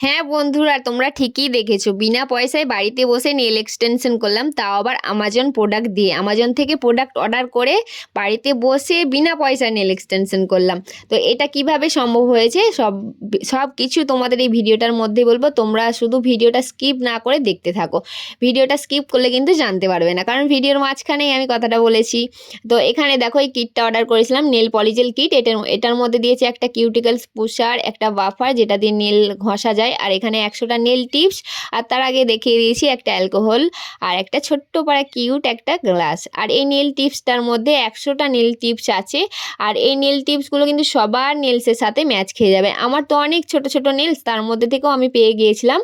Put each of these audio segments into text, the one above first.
হ্যাঁ বন্ধুরা, তোমরা ঠিকই দেখেছো, বিনা পয়সায় বাড়িতে বসে নেল এক্সটেনশন করলাম, তাও আবার আমাজন প্রোডাক্ট দিয়ে। আমাজন থেকে প্রোডাক্ট অর্ডার করে বাড়িতে বসে বিনা পয়সায় নেল এক্সটেনশন করলাম। তো এটা কিভাবে সম্ভব হয়েছে সব সব কিছু তোমাদের এই ভিডিওটার মধ্যে বলবো। তোমরা শুধু ভিডিওটা স্কিপ না করে দেখতে থাকো। ভিডিওটা স্কিপ করলে কিন্তু জানতে পারবে না, কারণ ভিডিওর মাঝখানেই আমি কথাটা বলেছি। তো এখানে দেখো, এই কিটটা অর্ডার করেছিলাম, নেল পলিজেল কিট। এটার মধ্যে দিয়েছে একটা কিউটিকলস পুষার, একটা বাফার যেটা দিয়ে নেল ঘষা যায়, আর এখানে 100টা নেল টিপস, আর তার আগে দেখিয়ে দিয়েছি একটা অ্যালকোহল, আর একটা ছোট্ট পাড়া কিউট একটা গ্লাস। আর এই নেল টিপসটার মধ্যে 100টা নেল টিপস আছে, আর এই নেল টিপসগুলো কিন্তু সবার নেলসের সাথে ম্যাচ খেয়ে যাবে। আমার তো অনেক ছোট ছোট নেলস, তার মধ্যে থেকেও আমি পেয়ে গিয়েছিলাম।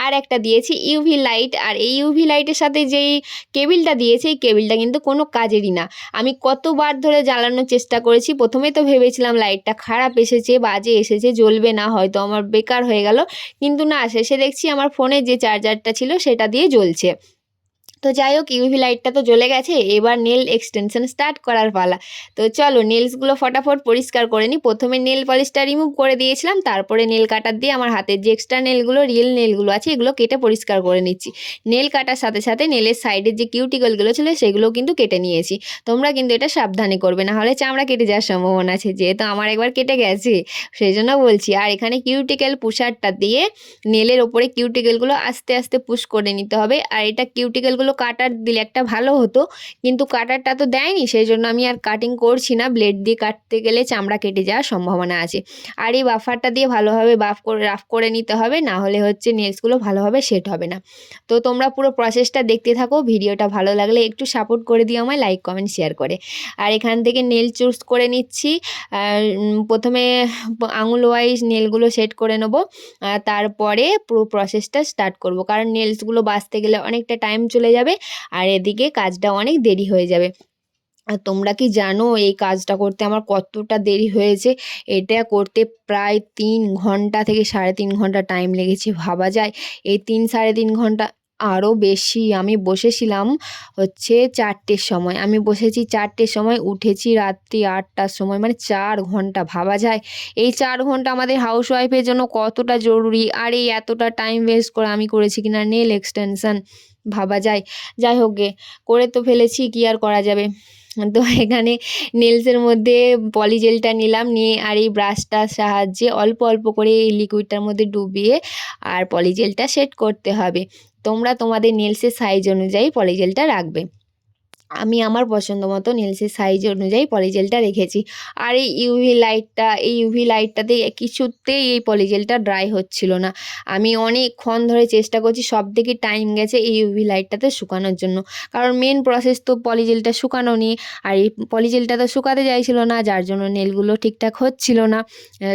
আর একটা দিয়েছি ইউভি লাইট, আর এই ইউভি লাইটের সাথে যেই কেবিলটা দিয়েছে, এই কেবিলটা কিন্তু কোনো কাজেরই না। আমি কতবার ধরে জ্বালানোর চেষ্টা করেছি। প্রথমে তো ভেবেছিলাম লাইটটা খারাপ এসেছে, বাজে এসেছে, জ্বলবে না, হয়তো আমার বেকার হয়ে গেল। কিন্তু না, শেষে দেখছি আমার ফোনে যে চার্জারটা ছিল সেটা দিয়ে জ্বলছে। তো যাই হোক, ইউভি লাইটটা তো জ্বলে গেছে, এবার নেল এক্সটেনশন স্টার্ট করার পালা। তো চলো নেলসগুলো ফটাফট পরিষ্কার করে নিই। প্রথমে নেল পলিশটা রিমুভ করে দিয়েছিলাম, তারপরে নেল কাটার দিয়ে আমার হাতের যে এক্সট্রা নেলগুলো, রিয়েল নেলগুলো আছে, এগুলো কেটে পরিষ্কার করে নিচ্ছি। নেল কাটার সাথে সাথে নেলের সাইডের যে কিউটিকলগুলো ছিল সেগুলোও কিন্তু কেটে নিয়েছি। তোমরা কিন্তু এটা সাবধানে করবে, না হলে চামড়া কেটে যাওয়ার সম্ভাবনা আছে, যেহেতু আমার একবার কেটে গেছে সেই জন্য বলছি। আর এখানে কিউটিকেল পুষারটা দিয়ে নেলের ওপরে কিউটিকেলগুলো আস্তে আস্তে পুশ করে নিতে হবে। আর এটা কিউটিকেলগুলো কাটার দিলে একটা ভালো হতো, কিন্তু কাটারটা তো দেয়নি, সেই জন্য আমি আর কাটিং করছি না। ব্লেড দিয়ে কাটতে গেলে চামড়া কেটে যাওয়ার সম্ভাবনা আছে। আর এই বাফারটা দিয়ে ভালোভাবে রাফ করে নিতে হবে, না হলে হচ্ছে নেলসগুলো ভালোভাবে সেট হবে না। তো তোমরা পুরো প্রসেসটা দেখতে থাকো। ভিডিওটা ভালো লাগলে একটু সাপোর্ট করে দিও আমায়, লাইক কমেন্ট শেয়ার করে। আর এখান থেকে নেল চুজ করে নিচ্ছি। আর প্রথমে আঙুল ওয়াইজ নেলগুলো সেট করে নেবো, তারপরে পুরো প্রসেসটা স্টার্ট করব, কারণ নেলসগুলো বাছতে গেলে অনেকটা টাইম চলে যাবে, আর এদিকে কাজটা অনেক দেরি হয়ে যাবে। আর তোমরা কি জানো এই কাজটা করতে আমার কতটা দেরি হয়েছে? এটা করতে প্রায় 3 ঘন্টা থেকে 3.5 ঘন্টা টাইম লেগেছে, ভাবা যায়? এই 3-3.5 ঘন্টা, আরও বেশি। আমি বসেছিলাম হচ্ছে 4টের সময়, আমি বসেছি 4টের সময়, উঠেছি রাত্রি 8টার সময়, মানে 4 ঘন্টা, ভাবা যায়? এই 4 ঘন্টা আমাদের হাউস ওয়াইফের জন্য কতটা জরুরি, আর এই এতটা টাইম ওয়েস্ট করে আমি করেছি কিনা নেল এক্সটেনশন, ভাবা যায়? যাই হোক গে, করে তো ফেলেছি, কি আর করা যাবে। তো এখানে নেলসের মধ্যে পলিজেলটা নিলাম, নিয়ে আর এই ব্রাশটার সাহায্যে অল্প অল্প করে এই লিকুইডটার মধ্যে ডুবিয়ে আর পলিজেলটা সেট করতে হবে। তোমরা তোমাদের নেলসের সাইজ অনুযায়ী পলিজেলটা রাখবে। আমি আমার পছন্দ মতো নেলসের সাইজ অনুযায়ী পলিজেলটা রেখেছি। আর এই ইউভি লাইটটাতে কিছুতেই এই পলিজেলটা ড্রাই হচ্ছিল না। আমি অনেকক্ষণ ধরে চেষ্টা করছি, সব থেকে টাইম গেছে এই ইউভি লাইটটাতে শুকানোর জন্য, কারণ মেন প্রসেস তো পলিজেলটা শুকানো নিয়ে। আর এই পলিজেলটা তো শুকাতে চাইছিল না, যার জন্য নেলগুলো ঠিকঠাক হচ্ছিল না।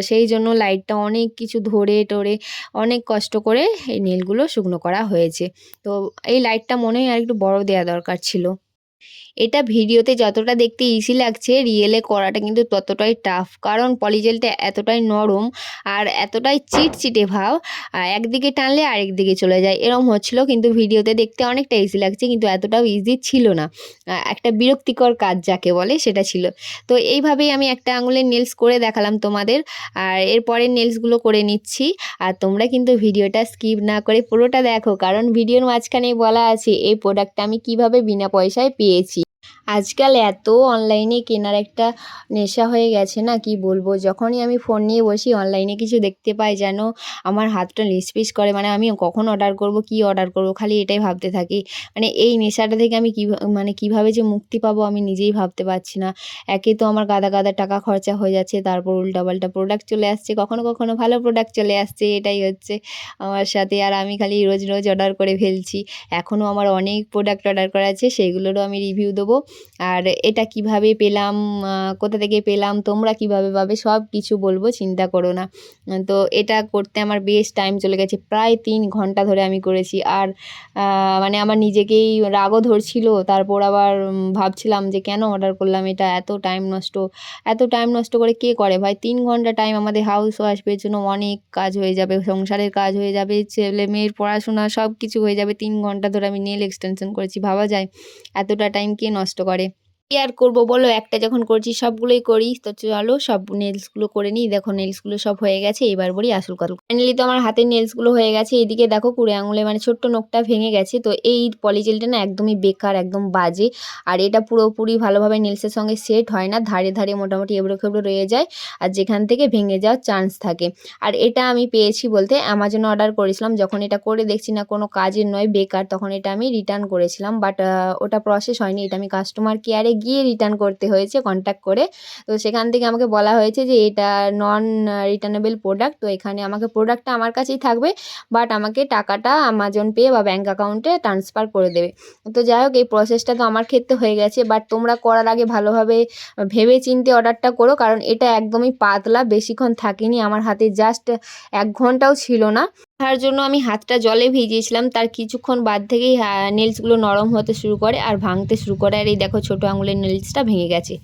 সেই জন্য লাইটটা অনেক কিছু ধরে টরে অনেক কষ্ট করে এই নেলগুলো শুকনো করা হয়েছে। তো এই লাইটটা মনে হয় আর একটু বড় দেওয়া দরকার ছিল। এটা ভিডিওতে যতটা দেখতে ইজি লাগছে, রিয়েলে করাটা কিন্তু ততটাই টাফ, কারণ পলিজেলটা এতটাই নরম আর এতটাই চিটচিটে ভাব, একদিকে টানলে আরেক দিকে চলে যায়, এরম হচ্ছিল। কিন্তু ভিডিওতে দেখতে অনেকটা ইজি লাগছে, কিন্তু এতটাও ইজি ছিল না। একটা বিরক্তিকর কাজ যাকে বলে সেটা ছিল। তো এইভাবেই আমি একটা আঙুলের নেলস করে দেখালাম তোমাদের, আর এরপরের নেলসগুলো করে নিচ্ছি। আর তোমরা কিন্তু ভিডিওটা স্কিপ না করে পুরোটা দেখো, কারণ ভিডিওর মাঝখানেই বলা আছে এই প্রোডাক্টটা আমি কিভাবে বিনা পয়সায় পেয়েছি। আজকাল এত অনলাইনে কেনার একটা নেশা হয়ে গেছে না, কি বলবো। যখনই আমি ফোন নিয়ে বসি, অনলাইনে কিছু দেখতে পাই, যেন আমার হাতটা লিসপিস করে। মানে আমি কখন অর্ডার করব, কি অর্ডার করব, খালি এটাই ভাবতে থাকি। মানে এই নেশাটা থেকে আমি কিভাবে যে মুক্তি পাবো আমি নিজেই ভাবতে পারছি না। একে তো আমার গাদা গাদা টাকা খরচা হয়ে যাচ্ছে, তারপর উল্টাপাল্টা প্রোডাক্ট চলে আসছে, কখনো কখনো ভালো প্রোডাক্ট চলে আসছে, এটাই হচ্ছে আমার সাথে। আর আমি খালি রোজ রোজ অর্ডার করে ফেলছি। এখনও আমার অনেক প্রোডাক্ট অর্ডার করা আছে, সেইগুলোরও আমি রিভিউ দেবো। আর এটা কিভাবে পেলাম, কোথা থেকে পেলাম, তোমরা কিভাবে পাবে, সব কিছু বলবো, চিন্তা করো না। তো এটা করতে আমার বেশ টাইম চলে গেছে, প্রায় 3 ঘন্টা ধরে আমি করেছি। আর মানে আমার নিজেকেই রাগও ধরছিল। তারপর আবার ভাবছিলাম যে কেন অর্ডার করলাম এটা, এত টাইম নষ্ট করে কে করে ভাই? 3 ঘন্টা টাইম আমাদের হাউস ওয়াইফের জন্য অনেক কাজ হয়ে যাবে, সংসারের কাজ হয়ে যাবে, ছেলে মেয়ের পড়াশোনা সব কিছু হয়ে যাবে। 3 ঘন্টা ধরে আমি নেল এক্সটেনশন করেছি, ভাবা যায়? এতটা টাইম কে নষ্ট করে? কি আর করবো বলো, একটা যখন করছি সবগুলোই করি। তো চলো সব নেলসগুলো করে নিই। দেখো নেলসগুলো সব হয়ে গেছে, এবার বলি আসল কথা। ফাইনালি তো আমার হাতের নেলসগুলো হয়ে গেছে। এইদিকে দেখো কুড়ে আঙুলে মানে ছোট্ট নখটা ভেঙে গেছে। তো এই পলিজেলটা না একদমই বেকার, একদম বাজে। আর এটা পুরোপুরি ভালোভাবে নেলসের সঙ্গে সেট হয় না, ধারে ধারে মোটামুটি এবড়ো খেবড়ো রয়ে যায়, আর যেখান থেকে ভেঙে যাওয়ার চান্স থাকে। আর এটা আমি পেয়েছি বলতে অ্যামাজনে অর্ডার করেছিলাম, যখন এটা করে দেখছি না কোনো কাজের নয়, বেকার, তখন এটা আমি রিটার্ন করেছিলাম। বাট ওটা প্রসেস হয়নি, এটা আমি কাস্টমার কেয়ারে গিয়ে রিটার্ন করতে হয়েছে কন্ট্যাক্ট করে। তো সেখান থেকে আমাকে বলা হয়েছে যে এটা নন রিটার্নেবল প্রোডাক্ট। তো এখানে আমাকে প্রোডাক্টটা আমার কাছেই থাকবে, বাট আমাকে টাকাটা অ্যামাজন পে বা ব্যাঙ্ক অ্যাকাউন্টে ট্রান্সফার করে দেবে। তো যাই হোক, এই প্রসেসটা তো আমার ক্ষেত্রে হয়ে গেছে, বাট তোমরা করার আগে ভালোভাবে ভেবে চিন্তে অর্ডারটা করো, কারণ এটা একদমই পাতলা, বেশিক্ষণ থাকেনি আমার হাতে, জাস্ট 1 ঘন্টাও ছিল না। তার জন্য আমি হাতটা জলে ভিজিয়েছিলাম, তার কিছুক্ষণ বাদ থেকেই নেলসগুলো নরম হতে শুরু করে আর ভাঙতে শুরু করে। আর এই দেখো ছোটো আঙুলের নেলসটা ভেঙে গেছে।